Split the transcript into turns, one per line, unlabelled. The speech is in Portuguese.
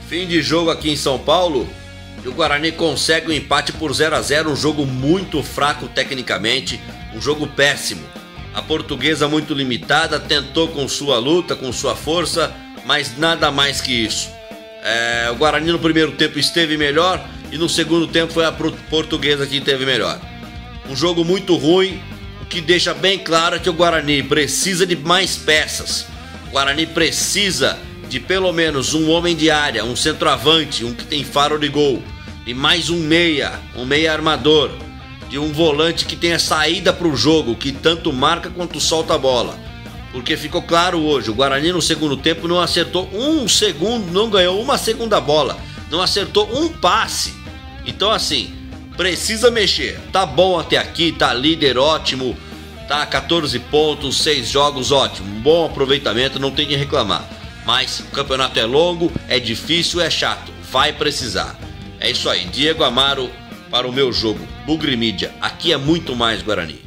Fim de jogo aqui em São Paulo e o Guarani consegue um empate por 0-0, um jogo muito fraco tecnicamente, um jogo péssimo. A Portuguesa muito limitada, tentou com sua luta, com sua força, mas nada mais que isso. O Guarani no primeiro tempo esteve melhor e no segundo tempo foi a Portuguesa que esteve melhor. Um jogo muito ruim, o que deixa bem claro é que o Guarani precisa de mais peças. O Guarani precisa de pelo menos um homem de área, um centroavante, um que tem faro de gol, e mais um meia armador, de um volante que tenha saída para o jogo, que tanto marca quanto solta a bola. Porque ficou claro hoje, o Guarani no segundo tempo não acertou um segundo, não ganhou uma segunda bola, não acertou um passe. Então assim, precisa mexer. Tá bom até aqui, tá líder ótimo, tá 14 pontos, 6 jogos, ótimo, bom aproveitamento, não tem de reclamar. Mas o campeonato é longo, é difícil, é chato, vai precisar. É isso aí, Diego Amaro para o Meu Jogo, Bugre Mídia. Aqui é muito mais Guarani.